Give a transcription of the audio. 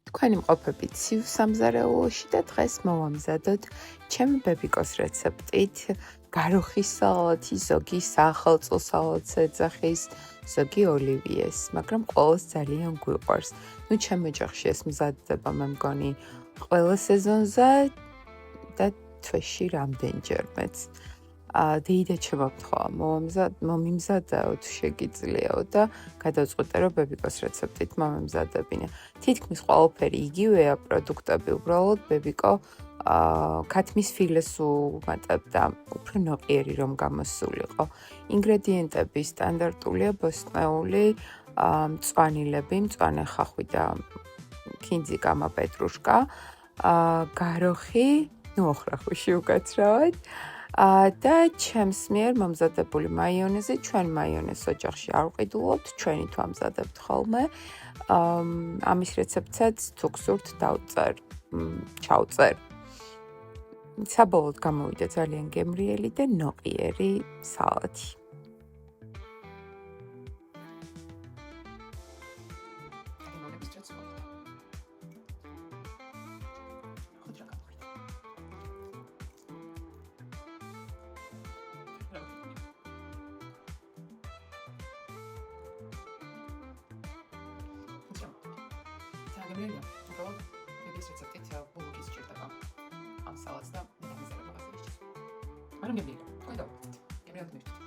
თქვენი მყოფებით ცივ სამზარეულოში და დღეს მოვამზადოთ ჩემი ბებიკოს რეცეპტით გაროხის სალათი, ზოგი სახელმწიფო სალათს ეძახის, ზოგი ოლივიეს, მაგრამ ყველას ძალიან გვიყვარს. ჩემ ოჯახში ეს მზადდება მე მგონი ყველა სეზონზე და თვეში რამდენჯერმეც. დეიდა შემოთხოვა მომიმზადაო თუ შეგიძლიაო და გადავწყვიტე რომ ბებიკოს რეცეპტით მომემზადებინე. თითქმის ყველაფერი იგივეა პროდუქტები, უბრალოდ ბებიკო ქათმის ფილეს უმატებდა, უფრო ნოყიერი რომ გამოსულიყო. ინგრედიენტები სტანდარტულია, ბოსტნეული, მწვანილები, მწვანე ხახვი და ქინძი, გამა, პეტრუშკა, გაროხი, ოხრახუში უკაცრავად. და ჩემს მიერ მომზადებული მაიონეზი, ჩვენ მაიონეზს ოჯახში არ ვყიდულობთ, ჩვენით ვამზადებთ ხოლმე. ამის რეცეპტსაც თუ გსურთ ჩავწერ. საბოლოოდ გამოვიდა ძალიან გემრიელი და ნოყიერი სალათი. გემრიელია, უბრალოდ ბებიის რეცეპტით ბულუქი სჭირდება ამ სალათს და მიზერება გასაგებია. მაგრამ გემრიელია, თქვენ დავუკვირდით. გემრიელად მივხვდით.